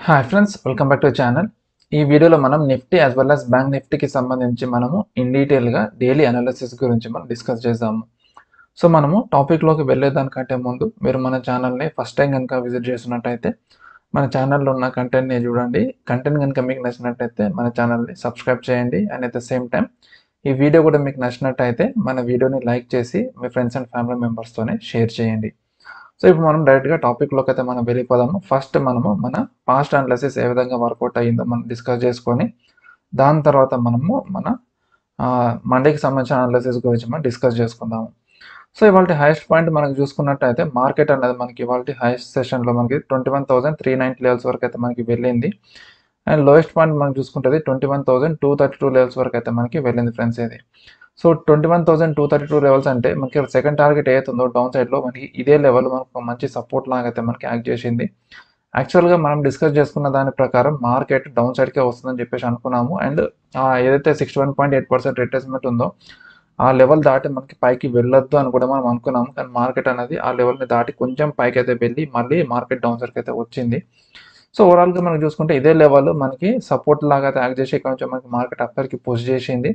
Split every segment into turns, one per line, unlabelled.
Hi friends, welcome back to channel. ఈ వీడియోలో మనం nifty as well as bank నిఫ్టీకి సంబంధించి మనము ఇన్ డీటెయిల్గా డైలీ అనాలిసిస్ గురించి మనం డిస్కస్ చేద్దాము. సో మనము టాపిక్లోకి వెళ్ళేదానికంటే ముందు మీరు మన ఛానల్ని ఫస్ట్ టైం కనుక విజిట్ చేస్తున్నట్టయితే మన ఛానల్లో ఉన్న కంటెంట్ని చూడండి. కంటెంట్ కనుక మీకు నచ్చినట్టయితే మన ఛానల్ని సబ్స్క్రైబ్ చేయండి. And at the same time ఈ వీడియో కూడా మీకు నచ్చినట్టయితే మన వీడియోని లైక్ చేసి మీ ఫ్రెండ్స్ అండ్ ఫ్యామిలీ మెంబర్స్తోనే షేర్ చేయండి. సో ఇప్పుడు మనం డైరెక్ట్గా టాపిక్లోకి అయితే మనం వెళ్ళిపోదాము. ఫస్ట్ మనము మన పాస్ట్ అనాలిసిస్ ఏ విధంగా వర్కౌట్ అయ్యిందో మనం డిస్కస్ చేసుకొని దాని తర్వాత మనము మన మండేకి సంబంధించిన అనాలిసిస్ గురించి మనం డిస్కస్ చేసుకుందాము. సో ఇవాళ హైయెస్ట్ పాయింట్ మనకి చూసుకున్నట్టయితే మార్కెట్ అనేది మనకి ఇవాళ హైయెస్ట్ సెషన్లో మనకి 21,390 లెవెల్స్ వరకు అయితే మనకి వెళ్ళింది. అండ్ లోయెస్ట్ పాయింట్ మనం చూసుకుంటే 21,232 లెవెల్స్ వరకు అయితే మనకి వెళ్ళింది ఫ్రెండ్స్. ఇది సో 21,232 లెవెల్స్ అంటే మనకి సెకండ్ టార్గెట్ ఏదైతుందో డౌన్ సైడ్లో మనకి ఇదే లెవెల్ మనకు మంచి సపోర్ట్ లాగా అయితే మనకి యాక్ట్ చేసింది. యాక్చువల్గా మనం డిస్కస్ చేసుకున్న దాని ప్రకారం మార్కెట్ డౌన్ సైడ్కే వస్తుందని చెప్పేసి అనుకున్నాము. అండ్ ఏదైతే 61.8% రిట్రేస్మెంట్ ఉందో ఆ లెవెల్ దాటి మనకి పైకి వెళ్ళొద్దు అని కూడా మనం అనుకున్నాము. కానీ మార్కెట్ అనేది ఆ లెవెల్ని దాటి కొంచెం పైకి అయితే వెళ్ళి మళ్ళీ మార్కెట్ డౌన్ సైడ్కి అయితే వచ్చింది. సో ఓవరాల్గా మనం చూసుకుంటే ఇదే లెవెల్ మనకి సపోర్ట్ లాగా అయితే యాక్ట్ చేసి ఇక్కడ నుంచి మనకి మార్కెట్ అప్పర్కి పుష్ చేసింది.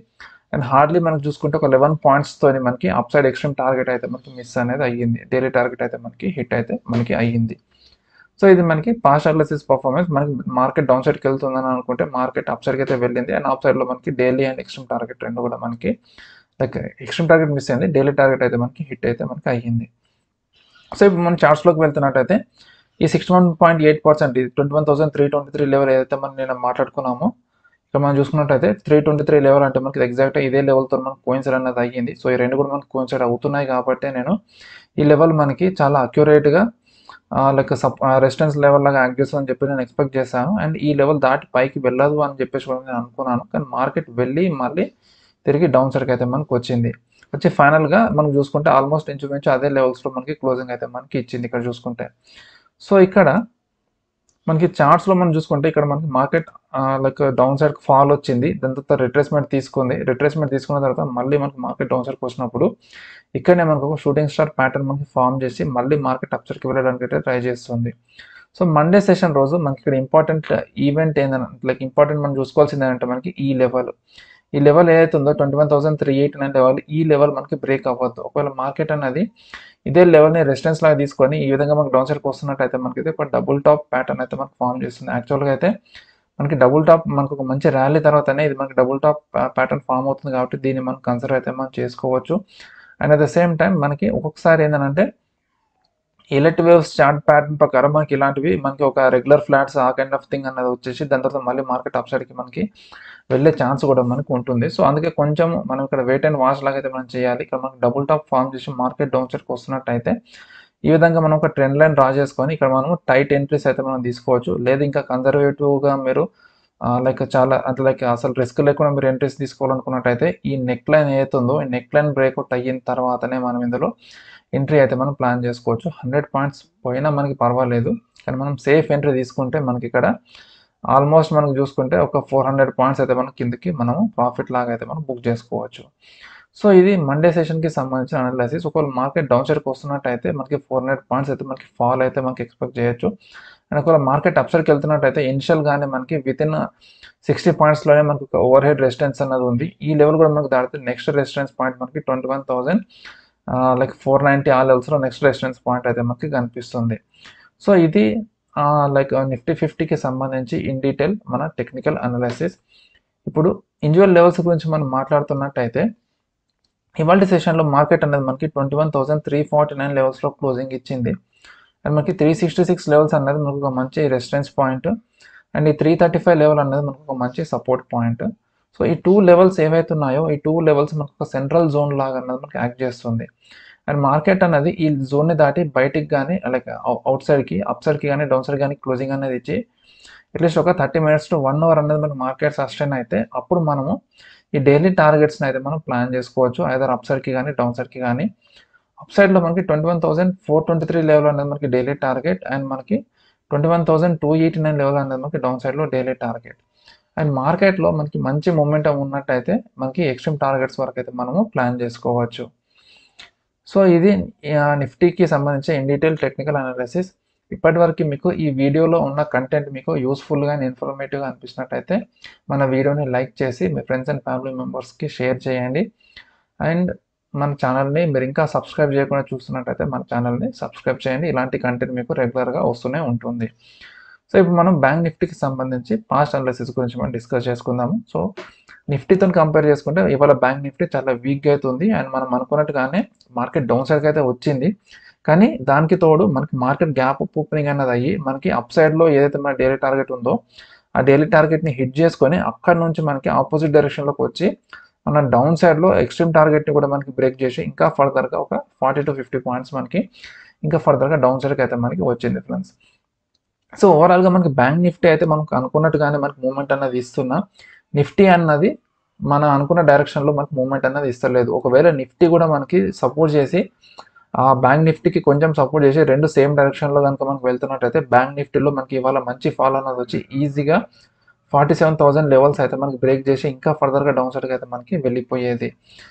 అండ్ హార్డ్లీ మనకు చూసుకుంటే ఒక 11 పాయింట్స్తోని మనకి అప్ సైడ్ ఎక్స్ట్రీమ్ టార్గెట్ అయితే మనకి మిస్ అనేది అయ్యింది. డైలీ టార్గెట్ అయితే మనకి హిట్ అయితే మనకి అయ్యింది. సో ఇది మనకి పాస్ట్ అనాలిసిస్ పర్ఫార్మెన్స్. మనకి మార్కెట్ డౌన్ సైడ్కి వెళ్తుందని అనుకుంటే మార్కెట్ అప్ సైడ్కి అయితే వెళ్ళింది. అండ్ అప్ సైడ్లో మనకి డైలీ అండ్ ఎక్స్ట్రీమ్ టార్గెట్ రెండు కూడా మనకి లైక్ ఎక్స్ట్రీమ్ టార్గెట్ మిస్ అయింది, డైలీ టార్గెట్ అయితే మనకి హిట్ అయితే మనకి అయ్యింది. సో ఇప్పుడు మనం చార్ట్స్లోకి వెళ్తున్నట్టయితే ఈ 61.8% ఇది 21,323 లెవెల్ ఏదైతే మనం నేను మాట్లాడుకున్నామో ఇక్కడ మనం చూసుకున్నట్టయితే 323 లెవెల్ అంటే మనకి ఎగ్జాక్ట్గా ఇదే లెవెల్తో మనకు కోయిన్సైడ్ అనేది అయ్యింది. సో ఈ రెండు కూడా మనకు కోయిన్సైడ్ అవుతున్నాయి కాబట్టి నేను ఈ లెవెల్ మనకి చాలా అక్యురేట్గా లైక్ రెసిస్టెన్స్ లెవెల్ లాగా యాక్ట్ చేస్తుందని చెప్పి నేను ఎక్స్పెక్ట్ చేశాను. అండ్ ఈ లెవెల్ దాటి పైకి వెళ్ళదు అని చెప్పేసి కూడా నేను అనుకున్నాను. కానీ మార్కెట్ వెళ్ళి మళ్ళీ తిరిగి డౌన్ సైడ్కి అయితే మనకు వచ్చి ఫైనల్గా మనం చూసుకుంటే ఆల్మోస్ట్ ఇంచుమించు అదే లెవెల్స్లో మనకి క్లోజింగ్ అయితే మనకి ఇచ్చింది ఇక్కడ చూసుకుంటే. సో ఇక్కడ మనకి చార్ట్స్లో మనం చూసుకుంటే ఇక్కడ మనకి మార్కెట్ లైక్ డౌన్ సైడ్కి ఫాల్ వచ్చింది. దాని తర్వాత రిట్రేస్మెంట్ తీసుకున్న తర్వాత మళ్ళీ మనకి మార్కెట్ డౌన్ సైడ్కి వచ్చినప్పుడు ఇక్కడనే మనకు ఒక షూటింగ్ స్టార్ ప్యాటర్న్ మనకి ఫామ్ చేసి మళ్ళీ మార్కెట్ అప్ సైడ్కి వెళ్ళడానికి అయితే ట్రై చేస్తుంది. సో మండే సెషన్ రోజు మనకి ఇక్కడ ఇంపార్టెంట్ ఈవెంట్ ఏంటంటే లైక్ ఇంపార్టెంట్ మనం చూసుకోవాల్సింది ఏంటంటే మనకి ఈ లెవెల్ ఏదైతే ఉందో 21,389 లెవెల్, ఈ లెవెల్ మనకి బ్రేక్ అవ్వద్దు. ఒకవేళ మార్కెట్ అనేది ఇదే లెవెల్ని రెసిస్టెన్స్ లాగా తీసుకొని ఈ విధంగా మనకి డౌన్ సైడ్కి వస్తున్నట్టయితే మనకి అయితే ఒక డబుల్ టాప్ ప్యాటర్న్ అయితే మనకు ఫామ్ చేస్తుంది. యాక్చువల్గా అయితే మనకి డబుల్ టాప్ మనకు ఒక మంచి ర్యాలీ తర్వాతనే ఇది మనకి డబుల్ టాప్ ప్యాటర్న్ ఫామ్ అవుతుంది కాబట్టి దీన్ని మనం కన్సిడర్ అయితే మనం చేసుకోవచ్చు. And at the same time మనకి ఒక్కొక్కసారి ఏంటంటే ఎలర్ట్ వేవ్స్ చార్ట్ ప్యాటర్న్ ప్రకారం మనకి ఇలాంటివి మనకి ఒక రెగ్యులర్ ఫ్లాట్స్ ఆ కైండ్ ఆఫ్ థింగ్ అన్నది వచ్చేసి దాని తర్వాత మళ్ళీ మార్కెట్ అప్ సైడ్కి మనకి వెళ్ళే ఛాన్స్ కూడా మనకు ఉంటుంది. సో అందుకే కొంచెం మనం ఇక్కడ వెయిట్ అండ్ వాచ్ లాగా అయితే మనం చేయాలి. ఇక్కడ మనకి డబుల్ టాప్ ఫామ్ చేసి మార్కెట్ డౌన్ సైడ్కి వస్తున్నట్టయితే ఈ విధంగా మనం ఒక ట్రెండ్ లైన్ డ్రా చేసుకొని ఇక్కడ మనం టైట్ ఎంట్రీస్ అయితే మనం తీసుకోవచ్చు. లేదు ఇంకా కన్జర్వేటివ్గా మీరు లైక్ చాలా అంటే లైక్ అసలు రిస్క్ లేకుండా మీరు ఎంట్రీస్ తీసుకోవాలనుకున్నట్టయితే ఈ నెక్ లైన్ ఏదైతే ఉందో ఈ నెక్ లైన్ బ్రేక్అవుట్ అయిన తర్వాతనే మనం ఇందులో ఎంట్రీ అయితే మనం ప్లాన్ చేసుకోవచ్చు. 100 పాయింట్స్ పోయినా మనకి పర్వాలేదు, కానీ మనం సేఫ్ ఎంట్రీ తీసుకుంటే మనకి ఇక్కడ ఆల్మోస్ట్ మనకు చూసుకుంటే ఒక 400 పాయింట్స్ అయితే మనం కిందకి మనము ప్రాఫిట్ లాగా అయితే మనం బుక్ చేసుకోవచ్చు. సో ఇది మండే సెషన్కి సంబంధించిన అనాలిసిస్. ఒకవేళ మార్కెట్ డౌన్ సైడ్కి వస్తున్నట్టయితే మనకి 400 పాయింట్స్ అయితే మనకి ఫాల్ అయితే మనకి ఎక్స్పెక్ట్ చేయొచ్చు. అండ్ ఒకవేళ మార్కెట్ అప్ సైడ్కి వెళ్తున్నట్టయితే ఇనిషియల్గానే మనకి వితిన్ 60 పాయింట్స్లోనే మనకు ఒక ఓవర్ హెడ్ రెసిస్టెన్స్ అన్నది ఉంది. ఈ లెవెల్ కూడా మనకు దాటితే నెక్స్ట్ రెసిస్టెన్స్ పాయింట్ మనకి 21,000 లైక్ 490 ఆ లెవెల్స్లో నెక్స్ట్ రెసిస్టెన్స్ పాయింట్ అయితే మనకి కనిపిస్తుంది. సో ఇది లైక్ నిఫ్టీ 50కి సంబంధించి ఇన్ డీటెయిల్ మన టెక్నికల్ అనాలిసిస్. ఇప్పుడు ఇండివిజువల్ లెవెల్స్ గురించి మనం మాట్లాడుతున్నట్టయితే ఇవాళ సెషన్లో మార్కెట్ అనేది మనకి 21,349 లెవెల్స్లో క్లోజింగ్ ఇచ్చింది. అండ్ మనకి 366 లెవెల్స్ అనేది మనకు ఒక మంచి రెసిస్టెన్స్ పాయింట్. అండ్ ఈ 335 లెవెల్ అనేది మనకు ఒక మంచి సపోర్ట్ పాయింట్. సో ఈ 2 లెవెల్స్ ఏవైతే ఉన్నాయో ఈ 2 లెవెల్స్ మనకు ఒక సెంట్రల్ జోన్ లాగా అన్నది మనకి యాక్ట్ చేస్తుంది. అండ్ మార్కెట్ అనేది ఈ జోన్ని దాటి బయటికి కానీ లైక్ అవుట్ సైడ్కి అప్ సైడ్కి కానీ డౌన్ సైడ్ కానీ క్లోజింగ్ అనేది ఇచ్చి అట్లీస్ట్ ఒక 30 minutes to 1 hour అనేది మనకి మార్కెట్ సస్టైన్ అయితే అప్పుడు మనము ఈ డైలీ టార్గెట్స్ని అయితే మనం ప్లాన్ చేసుకోవచ్చు. ఐదర్ అప్ సైడ్కి కానీ డౌన్ సైడ్కి కానీ. అప్ సైడ్లో మనకి 21,423 లెవెల్ అనేది మనకి డైలీ టార్గెట్. అండ్ మనకి 21,289 లెవెల్ అనేది మనకి డౌన్ సైడ్లో డైలీ టార్గెట్. అండ్ మార్కెట్లో మనకి మంచి మొమెంటం ఉన్నట్టయితే మనకి ఎక్స్ట్రీమ్ టార్గెట్స్ వరకు అయితే మనము ప్లాన్ చేసుకోవచ్చు. సో ఇది నిఫ్టీకి సంబంధించి ఇన్ డీటెయిల్ టెక్నికల్ అనాలిసిస్. ఇప్పటివరకు మీకు ఈ వీడియోలో ఉన్న కంటెంట్ మీకు యూస్ఫుల్గా అండ్ ఇన్ఫర్మేటివ్గా అనిపించినట్టయితే మన వీడియోని లైక్ చేసి మీ ఫ్రెండ్స్ అండ్ ఫ్యామిలీ మెంబర్స్కి షేర్ చేయండి. అండ్ మన ఛానల్ని మీరు ఇంకా సబ్స్క్రైబ్ చేయకుండా చూస్తున్నట్టయితే మన ఛానల్ని సబ్స్క్రైబ్ చేయండి. ఇలాంటి కంటెంట్ మీకు రెగ్యులర్గా వస్తూనే ఉంటుంది. సో ఇప్పుడు మనం బ్యాంక్ నిఫ్టీకి సంబంధించి పాస్ట్ అనాలిసిస్ గురించి మనం డిస్కస్ చేసుకుందాము. సో నిఫ్టీతో కంపేర్ చేసుకుంటే ఇవాళ బ్యాంక్ నిఫ్టీ చాలా వీక్గా అవుతుంది అండ్ మనం అనుకున్నట్టుగానే మార్కెట్ డౌన్ సైడ్కి అయితే వచ్చింది. కానీ దానికి తోడు మనకి మార్కెట్ గ్యాప్ అప్ ఓపెనింగ్ అన్నది అయ్యి మనకి అప్ సైడ్లో ఏదైతే మన డైలీ టార్గెట్ ఉందో ఆ డైలీ టార్గెట్ని హిట్ చేసుకొని అక్కడ నుంచి మనకి ఆపోజిట్ డైరెక్షన్లోకి వచ్చి మన డౌన్ సైడ్లో ఎక్స్ట్రీమ్ టార్గెట్ని కూడా మనకి బ్రేక్ చేసి ఇంకా ఫర్దర్గా ఒక 40 to 50 పాయింట్స్ మనకి ఇంకా ఫర్దర్గా డౌన్ సైడ్కి అయితే మనకి వచ్చింది ఫ్రెండ్స్. సో ఓవరాల్గా మనకి బ్యాంక్ నిఫ్టీ అయితే మనకు అనుకున్నట్టుగానే మనకి మూవ్మెంట్ అన్నది ఇస్తున్నా, నిఫ్టీ అన్నది మనం అనుకున్న డైరెక్షన్లో మనకి మూవ్మెంట్ అన్నది ఇస్తలేదు. ఒకవేళ నిఫ్టీ కూడా మనకి సపోర్ట్ చేసి ఆ బ్యాంక్ నిఫ్టీకి కొంచెం సపోర్ట్ చేసి రెండు సేమ్ డైరెక్షన్లో కనుక మనకు వెళ్తున్నట్టయితే బ్యాంక్ నిఫ్టీలో మనకి ఇవాళ మంచి ఫాల్ అన్నది వచ్చి ఈజీగా 47,000 లెవెల్స్ అయితే మనకి బ్రేక్ చేసి ఇంకా ఫర్దర్గా డౌన్ సైడ్కి అయితే మనకి వెళ్ళిపోయేది.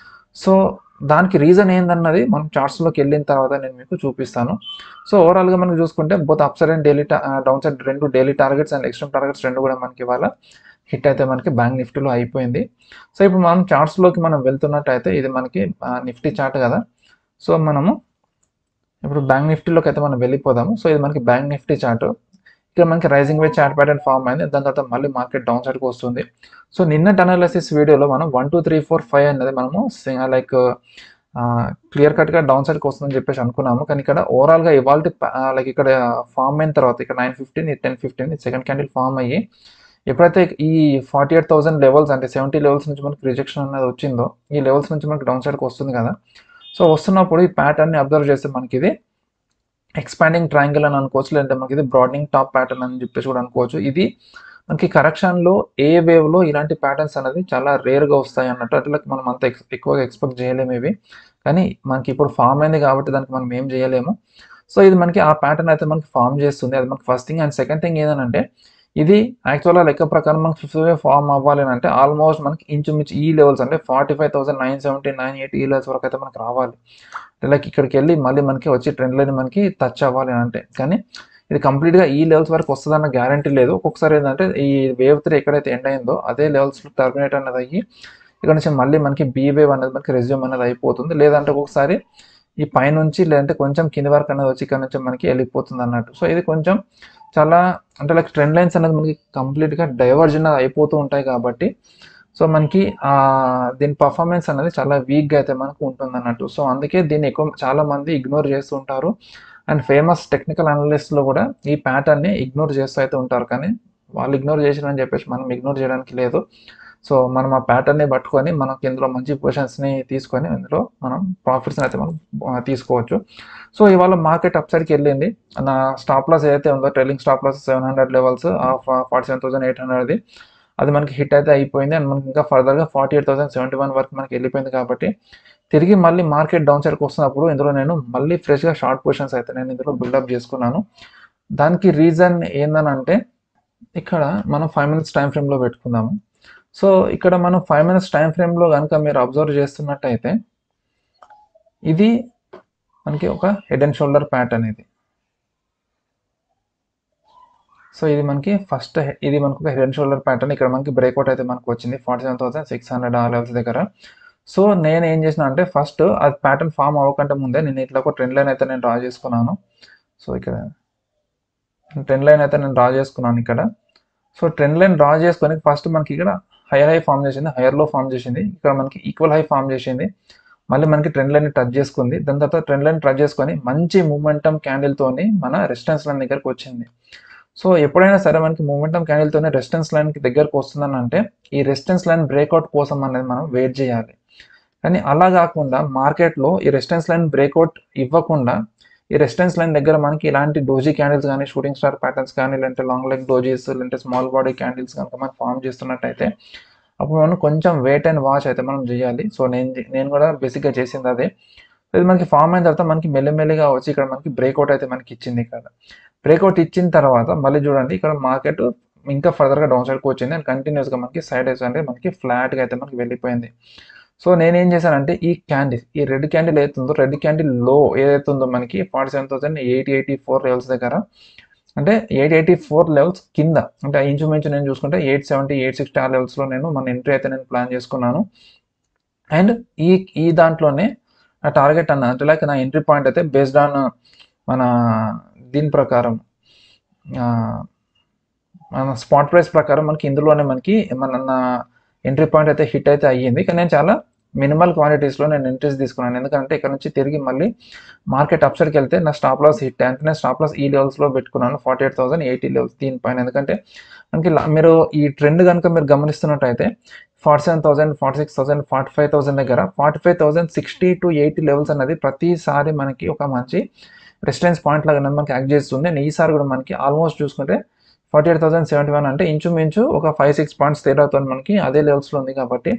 సో దానికి రీజన్ ఏందన్నది మనం చార్ట్స్లోకి వెళ్ళిన తర్వాత నేను మీకు చూపిస్తాను. సో ఓవరాల్గా మనం చూసుకుంటే both up side and daily down side రెండు daily targets and extreme targets రెండు కూడా మనకి ఇవాళ హిట్ అయితే మనకి బ్యాంక్ నిఫ్టీలో అయిపోయింది. సో ఇప్పుడు మనం చార్ట్స్లోకి మనం వెళ్తున్నట్టయితే ఇది మనకి నిఫ్టీ చార్ట్ కదా. సో మనము ఇప్పుడు బ్యాంక్ నిఫ్టీలోకి అయితే మనం వెళ్ళిపోదాము. సో ఇది మనకి బ్యాంక్ నిఫ్టీ చార్ట్. ఇక్కడ మనకి రైజింగ్ వే చార్ట్ ప్యాటర్న్ ఫామ్ అయింది. దాని తర్వాత మళ్ళీ మార్కెట్ డౌన్ సైడ్కి వస్తుంది. సో నిన్నటి అనాలిసిస్ వీడియోలో మనం 1 2 3 4 5 అనేది మనము లైక్ క్లియర్ కట్గా డౌన్ సైడ్కి వస్తుందని చెప్పేసి అనుకున్నాము. కానీ ఇక్కడ ఓవరాల్గా ఇవాళ లైక్ ఇక్కడ ఫామ్ అయిన తర్వాత ఇక్కడ 9:15 10:15 సెకండ్ క్యాండిల్ ఫామ్ అయ్యి ఎప్పుడైతే ఈ 48,000 లెవెల్స్ అంటే 70 లెవెల్స్ నుంచి మనకి రిజెక్షన్ అనేది వచ్చిందో ఈ లెవెల్స్ నుంచి మనకి డౌన్ సైడ్కి వస్తుంది కదా. సో వస్తున్నప్పుడు ఈ ప్యాటర్న్ని అబ్జర్వ్ చేస్తే మనకి ఇది ఎక్స్పాండింగ్ ట్రయాంగిల్ అని అనుకోవచ్చు, లేదంటే మనకి ఇది బ్రాడనింగ్ టాప్ ప్యాటర్న్ అని చెప్పేసి కూడా అనుకోవచ్చు. ఇది మనకి కరెక్షన్లో ఏ వేవ్లో ఇలాంటి ప్యాటర్న్స్ అనేది చాలా రేర్గా వస్తాయి అన్నట్టు, అట్లా మనం అంత ఎక్కువగా ఎక్స్పెక్ట్ చేయలేము ఇవి. కానీ మనకి ఇప్పుడు ఫామ్ అయింది కాబట్టి దానికి మనం ఏం చేయలేము. సో ఇది మనకి ఆ ప్యాటర్న్ అయితే మనకి ఫామ్ చేస్తుంది, అది మనకి first thing. And second thing ఏంటంటే ఇది యాక్చువల్గా లెక్క ప్రకారం మనకి 5th wave ఫామ్ అవ్వాలి అని అంటే ఆల్మోస్ట్ మనకి ఇంచుమించు ఈ లెవెల్స్ అంటే 45,970 980 ఈ లెవెల్స్ వరకు అయితే మనకి రావాలి. లైక్ ఇక్కడికి వెళ్ళి మళ్ళీ మనకి వచ్చి ట్రెండ్ లైన్ మనకి టచ్ అవ్వాలి అని అంటే, కానీ ఇది కంప్లీట్గా ఈ లెవెల్స్ వరకు వస్తుందన్న గ్యారంటీ లేదు. ఒక్కొక్కసారి ఏంటంటే ఈ వేవ్ 3 ఎక్కడైతే ఎండ్ అయిందో అదే లెవెల్స్లో టర్మినేట్ అనేది అయ్యి ఇక్కడ నుంచి మళ్ళీ మనకి బీ వేవ్ అనేది మనకి రెజ్యూమ్ అనేది అయిపోతుంది. లేదంటే ఒక్కొక్కసారి ఈ పైనుంచి లేదంటే కొంచెం కింది వరకు అనేది వచ్చి ఇక్కడ నుంచి మనకి వెళ్ళిపోతుంది అన్నట్టు. సో ఇది కొంచెం చాలా అంటే లైక్ ట్రెండ్ లైన్స్ అనేది మనకి కంప్లీట్గా డైవర్జన్ అయిపోతూ ఉంటాయి కాబట్టి సో మనకి దీని పర్ఫార్మెన్స్ అనేది చాలా వీక్గా అయితే మనకు ఉంటుంది అన్నట్టు. సో అందుకే దీన్ని ఎక్కువ చాలా మంది ఇగ్నోర్ చేస్తూ ఉంటారు. అండ్ ఫేమస్ టెక్నికల్ అనలిస్ట్లో కూడా ఈ ప్యాటర్న్ని ఇగ్నోర్ చేస్తూ అయితే ఉంటారు. కానీ వాళ్ళు ఇగ్నోర్ చేసిరని చెప్పేసి మనం ఇగ్నోర్ చేయడానికి లేదు. సో మనం ఆ ప్యాటర్న్ని పట్టుకొని మనకి ఇందులో మంచి పొజిషన్స్ని తీసుకొని ఇందులో మనం ప్రాఫిట్స్ని అయితే మనం తీసుకోవచ్చు. సో ఇవాళ మార్కెట్ అప్ సైడ్కి వెళ్ళింది. నా స్టాప్ లాస్ ఏదైతే ఉందో ట్రైలింగ్ స్టాప్ లాస్ 700 లెవెల్స్ 47,800ది అది మనకి హిట్ అయితే అయిపోయింది. అండ్ మనకి ఇంకా ఫర్దర్గా 48,071 వరకు మనకి వెళ్ళిపోయింది. కాబట్టి తిరిగి మళ్ళీ మార్కెట్ డౌన్ సైడ్కి వస్తున్నప్పుడు ఇందులో నేను మళ్ళీ ఫ్రెష్గా షార్ట్ పొజిషన్స్ అయితే నేను ఇందులో బిల్డప్ చేసుకున్నాను. దానికి రీజన్ ఏందనంటే ఇక్కడ మనం 5 minutes టైం ఫ్రేమ్లో పెట్టుకుందాము. సో ఇక్కడ మనం 5 minutes టైం ఫ్రేమ్లో కనుక మీరు అబ్జర్వ్ చేస్తున్నట్టయితే ఇది మనకి ఒక హెడ్ అండ్ షోల్డర్ ప్యాటర్న్ ఇది. సో ఇది మనకి ఫస్ట్ ఇది మనకు ఒక హెడ్ అండ్ షోల్డర్ ప్యాటర్న్. ఇక్కడ మనకి బ్రేక్అవుట్ అయితే మనకు వచ్చింది 47,600 ఆ లెవెల్స్ దగ్గర. సో నేను ఏం చేసిన అంటే ఫస్ట్ అది ప్యాటర్న్ ఫామ్ అవ్వకంటే ముందే నేను ఇట్లా ఒక ట్రెండ్ లైన్ అయితే నేను డ్రా చేసుకున్నాను. సో ఇక్కడ ట్రెండ్ లైన్ అయితే నేను డ్రా చేసుకున్నాను ఇక్కడ. సో ట్రెండ్ లైన్ డ్రా చేసుకొని ఫస్ట్ మనకి ఇక్కడ హైయర్ హై ఫామ్ చేసింది, హైయర్ లో ఫామ్ చేసింది, ఇక్కడ మనకి ఈక్వల్ హై ఫామ్ చేసింది, మళ్ళీ మనకి ట్రెండ్ లైన్ టచ్ చేసుకుంది. దాని తర్వాత ట్రెండ్ లైన్ టచ్ చేసుకొని మంచి మూమెంటమ్ క్యాండిల్తోని మన రెసిస్టెన్స్ లైన్ దగ్గరకు వచ్చింది. సో ఎప్పుడైనా సరే మనకి మూమెంటమ్ క్యాండిల్తోనే రెసిస్టెన్స్ లైన్కి దగ్గరకు వస్తుందని అంటే ఈ రెసిస్టెన్స్ లైన్ బ్రేక్అవుట్ కోసం అనేది మనం వెయిట్ చేయాలి. కానీ అలా కాకుండా మార్కెట్లో ఈ రెసిస్టెన్స్ లైన్ బ్రేక్అవుట్ ఇవ్వకుండా ఈ రెసిస్టెన్స్ లైన్ దగ్గర మనకి ఇలాంటి డోజీ క్యాండిల్స్ కానీ షూటింగ్ స్టార్ ప్యాటర్న్స్ కానీ లేదంటే లాంగ్ లెగ్ డోజీస్ లేదంటే స్మాల్ బాడీ క్యాండిల్స్ కనుక మనం ఫామ్ చేస్తున్నట్టయితే అప్పుడు మనం కొంచెం వెయిట్ అండ్ వాచ్ అయితే మనం చేయాలి. సో నేను కూడా బేసిక్గా చేసింది అదే. ఇది మనకి ఫామ్ అయిన తర్వాత మనకి మెల్లిమెల్లిగా వచ్చి ఇక్కడ మనకి బ్రేక్అవుట్ అయితే మనకి ఇచ్చింది. ఇక్కడ బ్రేక్అవుట్ ఇచ్చిన తర్వాత మళ్ళీ చూడండి ఇక్కడ మార్కెట్ ఇంకా ఫర్దర్గా డౌన్ సైడ్కి వచ్చింది అండ్ కంటిన్యూస్గా మనకి సైడ్ వేస్ అంటే మనకి ఫ్లాట్గా అయితే మనకి వెళ్ళిపోయింది. సో నేనేం చేశానంటే ఈ రెడ్ క్యాండిల్ ఏతుందో రెడ్ క్యాండిల్ లో ఏదైతే ఉందో మనకి 47,884 లెవెల్స్ దగ్గర, అంటే 884 లెవెల్స్ కింద, అంటే ఇంచుమించు నేను చూసుకుంటే 870 860 ఆ లెవెల్స్లో మన ఎంట్రీ అయితే నేను ప్లాన్ చేసుకున్నాను. అండ్ ఈ దాంట్లోనే నా టార్గెట్ అంటే లైక్ నా ఎంట్రీ పాయింట్ అయితే బేస్డ్ ఆన్ మన దీని ప్రకారం మన స్పాట్ ప్రైస్ ప్రకారం మనకి ఇందులోనే నా ఎంట్రీ పాయింట్ అయితే హిట్ అయితే అయ్యింది. కానీ నేను చాలా మినిమల్ క్వాంటిటీస్లో నేను ఎంట్రీస్ తీసుకున్నాను. ఎందుకంటే ఇక్కడ నుంచి తిరిగి మళ్ళీ మార్కెట్ అప్సైడ్కి వెళ్తే నా స్టాప్ లాస్ హిట్, అంటే నేను స్టాప్ లాస్ ఈ లెవెల్స్లో పెట్టుకున్నాను 48,080 లెవెల్స్ దీనిపైన. ఎందుకంటే మనకి మీరు ఈ ట్రెండ్ కనుక మీరు గమనిస్తున్నట్టయితే 47,000 46,000 45,000 దగ్గర 45,060 to 80 లెవెల్స్ అనేది ప్రతిసారి మనకి ఒక మంచి రెసిస్టెన్స్ పాయింట్ లాగా మనకి యాక్ట్ చేస్తుంది. అండ్ ఈసారి కూడా మనకి ఆల్మోస్ట్ చూసుకుంటే 48,071 అంటే ఇంచుమించు ఒక 5-6 పాయింట్స్ తేడాతో మనకి అదే లెవెల్స్లో ఉంది. కాబట్టి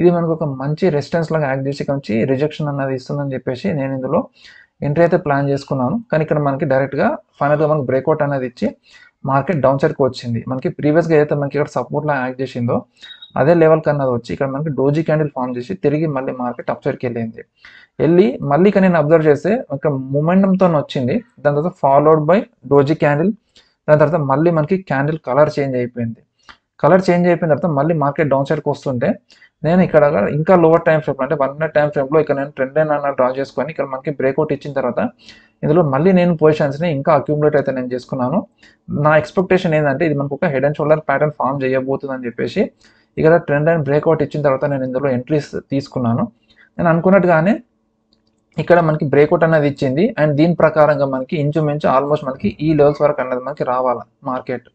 ఇది మనకు ఒక మంచి రెసిస్టెన్స్ లాగా యాక్ట్ చేసి ఇక్కడ నుంచి రిజెక్షన్ అన్నది ఇస్తుందని చెప్పేసి నేను ఇందులో ఎంట్రీ అయితే ప్లాన్ చేసుకున్నాను. కానీ ఇక్కడ మనకి డైరెక్ట్గా ఫైనల్గా మనకి బ్రేక్అవుట్ అనేది ఇచ్చి మార్కెట్ డౌన్ సైడ్కి వచ్చింది. మనకి ప్రీవియస్గా ఏదైతే మనకి ఇక్కడ సపోర్ట్లా యాక్ట్ చేసిందో అదే లెవెల్కి అన్నది వచ్చి ఇక్కడ మనకి డోజీ క్యాండిల్ ఫామ్ చేసి తిరిగి మళ్ళీ మార్కెట్ అప్ సైడ్కి వెళ్ళి మళ్ళీ ఇక్కడ నేను అబ్జర్వ్ చేస్తే ఒక మొమెంటంతో వచ్చింది. దాని తర్వాత ఫాలోడ్ బై డోజీ క్యాండిల్, దాని తర్వాత మళ్ళీ మనకి క్యాండిల్ కలర్ చేంజ్ అయిపోయింది. కలర్ చేంజ్ అయిపోయిన తర్వాత మళ్ళీ మార్కెట్ డౌన్ సైడ్కి వస్తుంటే నేను ఇక్కడ ఇంకా లోవర్ టైం ఫ్రేమ్ అంటే 1 minute టైం ఫ్రేమ్లో ఇక్కడ నేను ట్రెండ్ లైన్ అన్న డ్రా చేసుకొని ఇక్కడ మనకి బ్రేక్అవుట్ ఇచ్చిన తర్వాత ఇందులో మళ్ళీ నేను పొజిషన్స్ని ఇంకా అక్యూములేట్ అయితే నేను చేసుకున్నాను. నా ఎక్స్పెక్టేషన్ ఏంటంటే ఇది మనకు ఒక head and shoulder pattern form చేయబోతుందని చెప్పేసి ఇక్కడ ట్రెండ్ లైన్ బ్రేక్అవుట్ ఇచ్చిన తర్వాత నేను ఇందులో ఎంట్రీస్ తీసుకున్నాను. నేను అనుకున్నట్టుగానే ఇక్కడ మనకి బ్రేక్అవుట్ అనేది ఇచ్చింది. అండ్ దీని ప్రకారంగా మనకి ఇంచుమించు ఆల్మోస్ట్ మనకి ఈ లెవెల్స్ వరకు అనేది మనకి రావాలి మార్కెట్.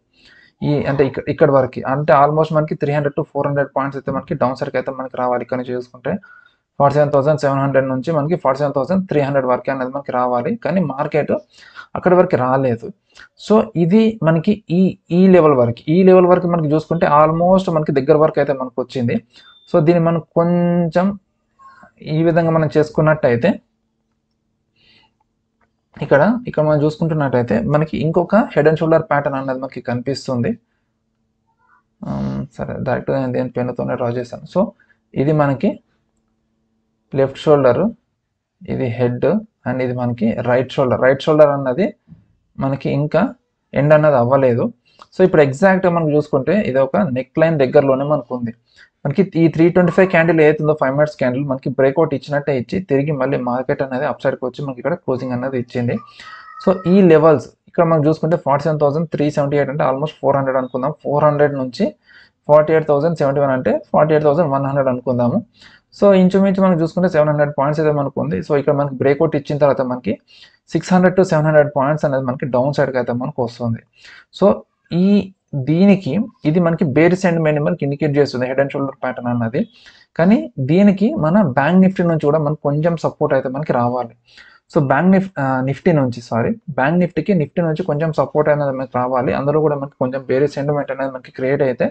అంటే ఇక్కడ వరకు అంటే ఆల్మోస్ట్ మనకి 300 to 400 పాయింట్స్ అయితే మనకి డౌన్ సైడ్కి అయితే మనకి రావాలి. ఇక్కడ నుంచి చూసుకుంటే 47,700 నుంచి మనకి 47,300 వరకు అనేది మనకి రావాలి. కానీ మార్కెట్ అక్కడి వరకు రాలేదు. సో ఇది మనకి ఈ లెవెల్ వరకు మనకి చూసుకుంటే ఆల్మోస్ట్ మనకి దగ్గర వరకు అయితే మనకు వచ్చింది. సో దీన్ని మనం కొంచెం ఈ విధంగా మనం చేసుకున్నట్టయితే ఇక్కడ మనం చూసుకుంటున్నట్టయితే మనకి ఇంకొక హెడ్ అండ్ షోల్డర్ ప్యాటర్న్ అనేది మనకి కనిపిస్తుంది. సరే డైరెక్ట్గా నేను దేని పెన్నుతోనే డ్రా చేశాను. సో ఇది మనకి లెఫ్ట్ షోల్డర్, ఇది హెడ్, అండ్ ఇది మనకి రైట్ షోల్డర్ అన్నది మనకి ఇంకా ఎండ్ అన్నది అవ్వలేదు. సో ఇప్పుడు ఎగ్జాక్ట్గా మనం చూసుకుంటే ఇది ఒక నెక్ లైన్ దగ్గరలోనే మనకు ఉంది. మనకి ఈ 325 క్యాండిల్ ఏతుందో 5 minutes క్యాండిల్ మనకి బ్రేక్అవుట్ ఇచ్చినట్టే ఇచ్చి తిరిగి మళ్ళీ మార్కెట్ అనేది అప్ సైడ్కి వచ్చి మనకి ఇక్కడ క్లోజింగ్ అనేది ఇచ్చింది. సో ఈ లెవెల్స్ ఇక్కడ మనం చూసుకుంటే 47,378 అంటే ఆల్మోస్ట్ 400 అనుకుందాం. 400 నుంచి 48,071 అంటే 48,100 అనుకుందాము. సో ఇంచుమించు మనం చూసుకుంటే 700 పాయింట్స్ అయితే మనకు ఉంది. సో ఇక్కడ మనకి బ్రేక్అవుట్ ఇచ్చిన తర్వాత మనకి 600 to 700 పాయింట్స్ అనేది మనకి డౌన్ సైడ్కి అయితే మనకు వస్తుంది. సో దీనికి ఇది మనకి బేర్ సెంటిమెంట్ మనకి ఇండికేట్ చేస్తుంది హెడ్ అండ్ షోల్డర్ ప్యాటర్న్ అన్నది. కానీ దీనికి మన బ్యాంక్ నిఫ్టీ నుంచి కూడా మనకు కొంచెం సపోర్ట్ అయితే మనకి రావాలి. సో బ్యాంక్ నిఫ్టీ నుంచి కొంచెం సపోర్ట్ అనేది మనకి రావాలి. అందులో కూడా మనకి కొంచెం బేర్ సెంటిమెంట్ అనేది మనకి క్రియేట్ అయితే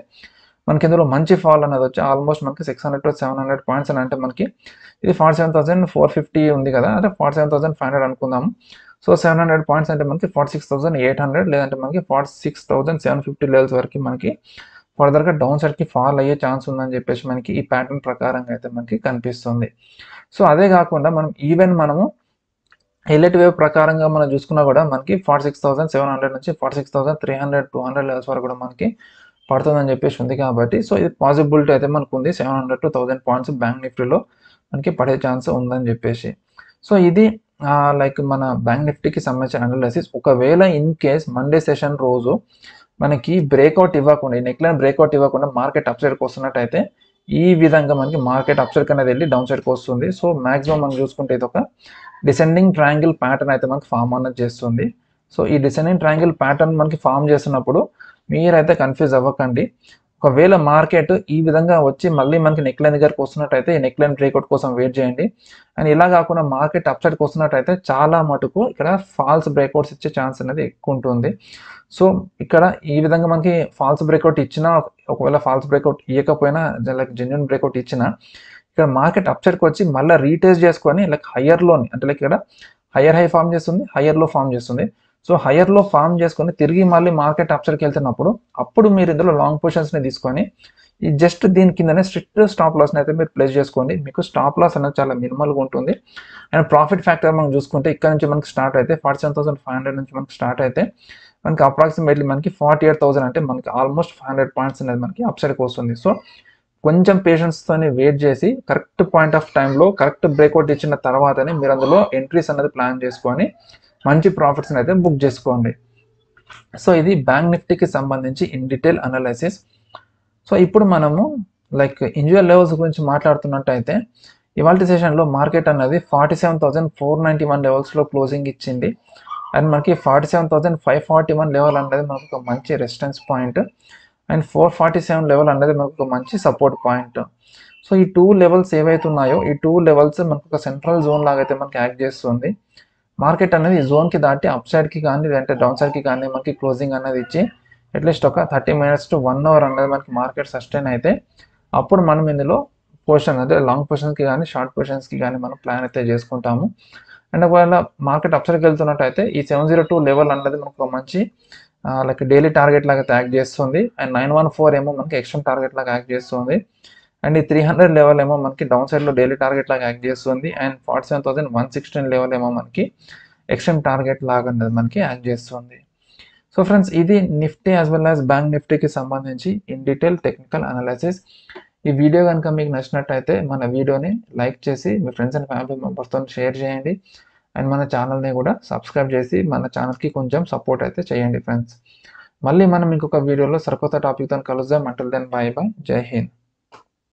మనకి ఇందులో మంచి ఫాల్ అనేది వచ్చి ఆల్మోస్ట్ మనకి 600 to 700 పాయింట్స్ అని అంటే మనకి ఇది 47,450 ఉంది కదా, అంటే 47,500 అనుకుందాము. సో 700 పాయింట్స్ అంటే మనకి 46,800 లేదంటే మనకి 46,750 లెవెల్స్ వరకు మనకి ఫర్దర్గా డౌన్ సైడ్కి ఫాల్ అయ్యే ఛాన్స్ ఉందని చెప్పేసి మనకి ఈ ప్యాటర్న్ ప్రకారంగా అయితే మనకి కనిపిస్తుంది. సో అదే కాకుండా మనము ఎల్లెట్ వేవ్ ప్రకారంగా మనం చూసుకున్నా కూడా మనకి 46,700 నుంచి 46,300 200 లెవెల్స్ వరకు కూడా మనకి పడుతుందని చెప్పేసి ఉంది. కాబట్టి సో ఇది పాసిబిలిటీ అయితే మనకు ఉంది 700 to 1000 పాయింట్స్ బ్యాంక్ నిఫ్టీలో మనకి పడే ఛాన్స్ ఉందని చెప్పేసి. సో ఇది లైక్ మన బ్యాంక్ నిఫ్టీకి సంబంధించిన అనాలిసిస్. ఒకవేళ ఇన్ కేస్ మండే సెషన్ రోజు మనకి బ్రేక్అవుట్ ఇవ్వకుండా, ఈ నెక్ లైన్ బ్రేక్అవుట్ ఇవ్వకుండా మార్కెట్ అప్ సైడ్కి వస్తున్నట్టయితే ఈ విధంగా మనకి మార్కెట్ అప్ సైడ్కి అనేది వెళ్ళి డౌన్ సైడ్కి వస్తుంది. సో మ్యాక్సిమం మనం చూసుకుంటే ఇది ఒక డిసెండింగ్ ట్రయాంగిల్ ప్యాటర్న్ అయితే మనకి ఫామ్ అనేది చేస్తుంది. సో ఈ డిసెండింగ్ ట్రయాంగిల్ ప్యాటర్న్ మనకి ఫామ్ చేస్తున్నప్పుడు మీరైతే కన్ఫ్యూజ్ అవ్వకండి. ఒకవేళ మార్కెట్ ఈ విధంగా వచ్చి మళ్ళీ మనకి నెక్ లైన్ దగ్గరకు వస్తున్నట్టయితే ఈ నెక్ లైన్ బ్రేక్అవుట్ కోసం వెయిట్ చేయండి. అండ్ ఇలా కాకుండా మార్కెట్ అప్ సైడ్కి వస్తున్నట్టయితే చాలా మటుకు ఇక్కడ ఫాల్స్ బ్రేక్అవుట్స్ ఇచ్చే ఛాన్స్ అనేది ఎక్కువ ఉంటుంది. సో ఇక్కడ ఈ విధంగా మనకి ఫాల్స్ బ్రేక్అవుట్ ఇచ్చినా, ఒకవేళ ఫాల్స్ బ్రేక్అవుట్ ఇవ్వకపోయినా లైక్ జెన్యున్ బ్రేక్అవుట్ ఇచ్చినా ఇక్కడ మార్కెట్ అప్ సైడ్కి వచ్చి మళ్ళీ రీటెస్ట్ చేసుకొని లైక్ హయ్యర్లోని, అంటే లైక్ ఇక్కడ హయ్యర్ హై ఫామ్ చేస్తుంది, హయ్యర్లో ఫామ్ చేస్తుంది. సో హయ్యర్లో ఫామ్ చేసుకొని తిరిగి మళ్ళీ మార్కెట్ అప్ సైడ్కి వెళ్తున్నప్పుడు అప్పుడు మీరు ఇందులో లాంగ్ పొజిషన్స్ని తీసుకొని ఈ జస్ట్ దీని కిందనే స్ట్రిక్ట్ స్టాప్ లాస్ని అయితే మీరు ప్లేస్ చేసుకోండి. మీకు స్టాప్ లాస్ అనేది చాలా మినిమల్గా ఉంటుంది. అండ్ ప్రాఫిట్ ఫ్యాక్టర్ మనం చూసుకుంటే ఇక్కడ నుంచి మనకి స్టార్ట్ అయితే 47,500 నుంచి మనకి స్టార్ట్ అయితే మనకి అప్రాక్సిమేట్లీ మనకి 48,000 అంటే మనకి ఆల్మోస్ట్ 500 పాయింట్స్ అనేది మనకి అప్ సైడ్కి వస్తుంది. సో కొంచెం పేషెన్స్తోని వెయిట్ చేసి కరెక్ట్ పాయింట్ ఆఫ్ టైంలో కరెక్ట్ బ్రేక్అవుట్ ఇచ్చిన తర్వాతనే మీరు అందులో ఎంట్రీస్ అనేది ప్లాన్ చేసుకొని మంచి ప్రాఫిట్స్ని అయితే బుక్ చేసుకోండి. సో ఇది బ్యాంక్ నిఫ్టీకి సంబంధించి ఇన్ డీటెయిల్ అనాలిసిస్. సో ఇప్పుడు మనము లైక్ ఇండివిజువల్ లెవెల్స్ గురించి మాట్లాడుతున్నట్టయితే ఇవాళ సెషన్లో మార్కెట్ అనేది 47,491 లెవెల్స్లో క్లోజింగ్ ఇచ్చింది. అండ్ మనకి 47,541 లెవెల్ అనేది మనకు ఒక మంచి రెసిస్టెన్స్ పాయింట్ అండ్ 447 లెవెల్ అనేది మనకు ఒక మంచి సపోర్ట్ పాయింట్. సో ఈ 2 లెవెల్స్ ఏవైతే ఉన్నాయో ఈ 2 లెవెల్స్ మనకు ఒక సెంట్రల్ జోన్ లాగా అయితే మనకి యాక్ట్ చేస్తుంది. మార్కెట్ అనేది ఈ జోన్కి దాటి అప్ సైడ్కి కానీ లేదంటే డౌన్ సైడ్కి కానీ మనకి క్లోజింగ్ అనేది ఇచ్చి అట్లీస్ట్ ఒక 30 minutes to 1 hour అనేది మనకి మార్కెట్ సస్టైన్ అయితే అప్పుడు మనం ఇందులో పొజిషన్ అంటే లాంగ్ పొజిషన్స్కి కానీ షార్ట్ పొజిషన్స్కి కానీ మనం ప్లాన్ అయితే చేసుకుంటాము. అండ్ ఒకవేళ మార్కెట్ అప్ సైడ్కి వెళ్తున్నట్టయితే ఈ 702 లెవెల్ అనేది మనకు ఒక మంచి లైక్ డైలీ టార్గెట్ లాగా యాక్ట్ చేస్తుంది. అండ్ 914 ఏమో మనకి ఎక్స్ట్రీమ్ టార్గెట్ లాగా యాక్ట్ చేస్తుంది. అండ్ ఈ 300 లెవెల్ ఏమో మనకి డౌన్ సైడ్లో డైలీ టార్గెట్ లాగా యాక్ట్ చేస్తుంది. అండ్ 47,116 లెవెల్ ఏమో మనకి ఎక్స్ట్రీమ్ టార్గెట్ లాగా అనేది మనకి యాక్ట్ చేస్తుంది. సో ఫ్రెండ్స్ ఇది nifty as well as bank నిఫ్టీకి సంబంధించి ఇన్ డీటెయిల్ టెక్నికల్ అనాలిసిస్. ఈ వీడియో కనుక మీకు నచ్చినట్టయితే మన వీడియోని లైక్ చేసి మీ ఫ్రెండ్స్ అండ్ ఫ్యామిలీ మెంబర్స్తో షేర్ చేయండి. అండ్ మన ఛానల్ని కూడా సబ్స్క్రైబ్ చేసి మన ఛానల్కి కొంచెం సపోర్ట్ అయితే చేయండి ఫ్రెండ్స్. మళ్ళీ మనం ఇంకొక వీడియోలో సరికొత్త టాపిక్తో కలుద్దాం. అంటిల్ దెన్ బై బై, జై హింద్.